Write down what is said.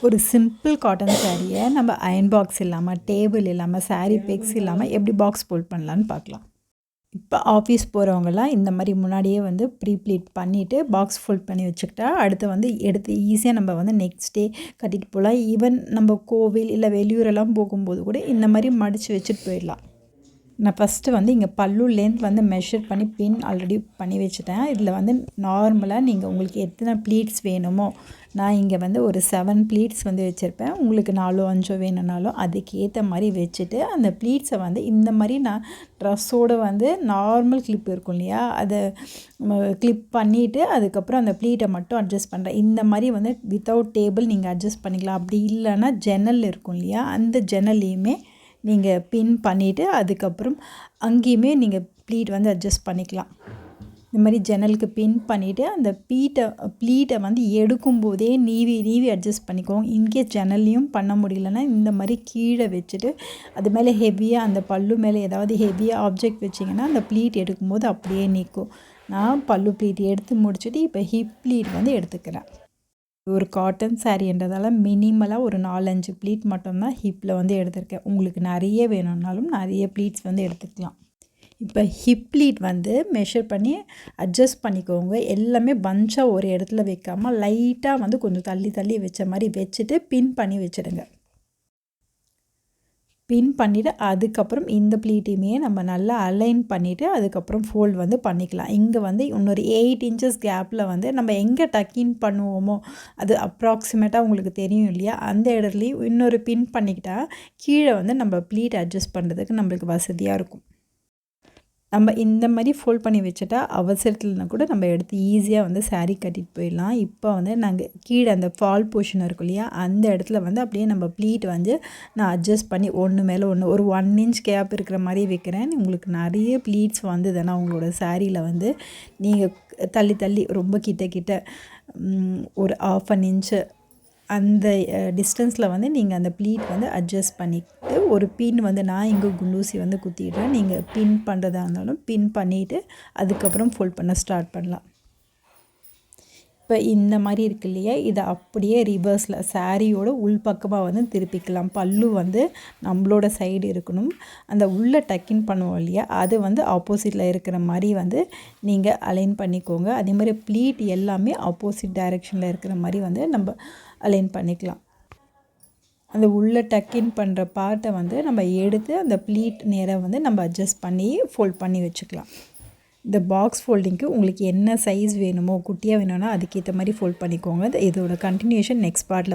ஒரு simple cotton சாரியை நம்ம அயன் பாக்ஸ் இல்லாமல், டேபிள் இல்லாமல், சாரீ பெக்ஸ் இல்லாமல் எப்படி பாக்ஸ் ஃபோல்ட் பண்ணலான்னு பார்க்கலாம். இப்போ ஆஃபீஸ் போகிறவங்கலாம் இந்த மாதிரி முன்னாடியே வந்து ப்ரீ ப்ளீட் பண்ணிவிட்டு பாக்ஸ் ஃபோல்ட் பண்ணி வச்சுக்கிட்டா அடுத்து வந்து எடுத்து ஈஸியாக நம்ம வந்து நெக்ஸ்ட் டே கட்டிட்டு போகலாம். ஈவன் நம்ம கோவில் இல்லை வெளியூரெல்லாம் போகும்போது கூட இந்த மாதிரி மடித்து வச்சுட்டு போயிடலாம். நான் ஃபஸ்ட்டு வந்து இங்கே பல்லு லென்த் வந்து மெஷர் பண்ணி பின் ஆல்ரெடி பண்ணி வச்சுட்டேன். இதில் வந்து நார்மலாக நீங்கள் உங்களுக்கு எத்தனை ப்ளீட்ஸ் வேணுமோ, நான் இங்கே வந்து ஒரு 7 ப்ளீட்ஸ் வந்து வச்சுருப்பேன். உங்களுக்கு 4 5 வேணும்னாலும் அதுக்கேற்ற மாதிரி வச்சுட்டு அந்த ப்ளீட்ஸை வந்து இந்த மாதிரி நான் ட்ரெஸ்ஸோடு வந்து நார்மல் கிளிப் இருக்கும் இல்லையா, அதை கிளிப் பண்ணிவிட்டு அதுக்கப்புறம் அந்த ப்ளீட்டை மட்டும் அட்ஜஸ்ட் பண்ணுறேன். இந்த மாதிரி வந்து வித்தவுட் டேபிள் நீங்கள் அட்ஜஸ்ட் பண்ணிக்கலாம். அப்படி இல்லைன்னா ஜன்னல் இருக்கும் இல்லையா, அந்த ஜன்னல்லையுமே நீங்கள் பின் பண்ணிவிட்டு அதுக்கப்புறம் அங்கேயுமே நீங்கள் ப்ளீட் வந்து அட்ஜஸ்ட் பண்ணிக்கலாம். இந்த மாதிரி ஜன்னலுக்கு பின் பண்ணிவிட்டு அந்த ப்ளீட்டை வந்து எடுக்கும்போதே நீவி அட்ஜஸ்ட் பண்ணிக்கோங்க. இன்கேஸ் ஜன்னல்லையும் பண்ண முடியலன்னா இந்த மாதிரி கீழே வச்சுட்டு அது மேலே ஹெவியாக அந்த பல்லு மேலே ஏதாவது ஹெவியாக ஆப்ஜெக்ட் வச்சிங்கன்னா அந்த ப்ளீட் எடுக்கும்போது அப்படியே நிற்கும். நான் பல்லு ப்ளீட் எடுத்து முடிச்சுட்டு இப்போ ஹிப் ப்ளீட் வந்து எடுத்துக்கிறேன். ஒரு காட்டன் சாரீன்றதால மினிமலாக ஒரு 4-5 ப்ளீட் மட்டும்தான் ஹிப்பில் வந்து எடுத்திருக்கேன். உங்களுக்கு நிறைய வேணும்னாலும் நிறைய ப்ளீட்ஸ் வந்து எடுத்துக்கலாம். இப்போ ஹிப் ப்ளீட் வந்து மெஷர் பண்ணி அட்ஜஸ்ட் பண்ணிக்கோங்க. எல்லாமே பஞ்சாக ஒரு இடத்துல வைக்காமல் லைட்டாக வந்து கொஞ்சம் தள்ளி வச்ச மாதிரி வச்சுட்டு பின் பண்ணி வச்சுடுங்க. பின் பண்ணிவிட்டு அதுக்கப்புறம் இந்த ப்ளீட்டையுமே நம்ம நல்லா அலைன் பண்ணிவிட்டு அதுக்கப்புறம் ஃபோல்ட் வந்து பண்ணிக்கலாம். இங்கே வந்து இன்னொரு 8 இன்ச்சஸ் கேப்பில் வந்து நம்ம எங்கே டக்கின் பண்ணுவோமோ அது அப்ராக்சிமேட்டாக உங்களுக்கு தெரியும் இல்லையா, அந்த இடத்துலையும் இன்னொரு பின் பண்ணிக்கிட்டால் கீழே வந்து நம்ம ப்ளீட் அட்ஜஸ்ட் பண்ணுறதுக்கு நம்மளுக்கு வசதியாக இருக்கும். நம்ம இந்த மாதிரி ஃபோல்ட் பண்ணி வச்சுட்டா அவசரத்துலனா கூட நம்ம எடுத்து ஈஸியாக வந்து சாரீ கட்டிட்டு போயிடலாம். இப்போ வந்து நாங்கள் கீழே அந்த ஃபால் போர்ஷன் இருக்கும் இல்லையா, அந்த இடத்துல வந்து அப்படியே நம்ம ப்ளீட் வந்து நான் அட்ஜஸ்ட் பண்ணி ஒன்று மேலே ஒன்று ஒரு 1 இன்ச் கேப் இருக்கிற மாதிரி வைக்கிறேன். உங்களுக்கு நிறைய ப்ளீட்ஸ் வந்ததுன்னா உங்களோட சாரியில் வந்து நீங்கள் தள்ளி ரொம்ப கிட்ட ஒரு 1/2 இன்ச்சு அந்த டிஸ்டன்ஸில் வந்து நீங்கள் அந்த ப்ளீட் வந்து அட்ஜஸ்ட் பண்ணிவிட்டு ஒரு பின் வந்து நான் இங்கே குண்டூசி வந்து குத்திடுறேன். நீங்கள் பின் பண்ணுறதா இருந்தாலும் பின் பண்ணிவிட்டு அதுக்கப்புறம் ஃபோல்ட் பண்ண ஸ்டார்ட் பண்ணலாம். இப்போ இந்த மாதிரி இருக்கு இல்லையா, இதை அப்படியே ரிவர்ஸில் சாரியோட உள்பக்கமாக வந்து திருப்பிக்கலாம். பல்லு வந்து நம்மளோட சைடு இருக்கணும். அந்த உள்ளே டக்கின் பண்ணுவோம் இல்லையா, அது வந்து ஆப்போசிட்டில் இருக்கிற மாதிரி வந்து நீங்கள் அலைன் பண்ணிக்கோங்க. அதே மாதிரி ப்ளீட் எல்லாமே ஆப்போசிட் டைரெக்ஷனில் இருக்கிற மாதிரி வந்து நம்ம அலைன் பண்ணிக்கலாம். அந்த உள்ளே டக்கின் பண்ணுற பார்ட்டை வந்து நம்ம எடுத்து அந்த ப்ளீட் நேராக வந்து நம்ம அட்ஜஸ்ட் பண்ணி ஃபோல்ட் பண்ணி வச்சுக்கலாம். இந்த பாக்ஸ் ஃபோல்டிங்க்கு உங்களுக்கு என்ன சைஸ் வேணுமோ, குட்டியாக வேணும்னா அதுக்கேற்ற மாதிரி ஃபோல்ட் பண்ணிக்கோங்க. இதோட கண்டினியூஷன் நெக்ஸ்ட் பார்ட்டில்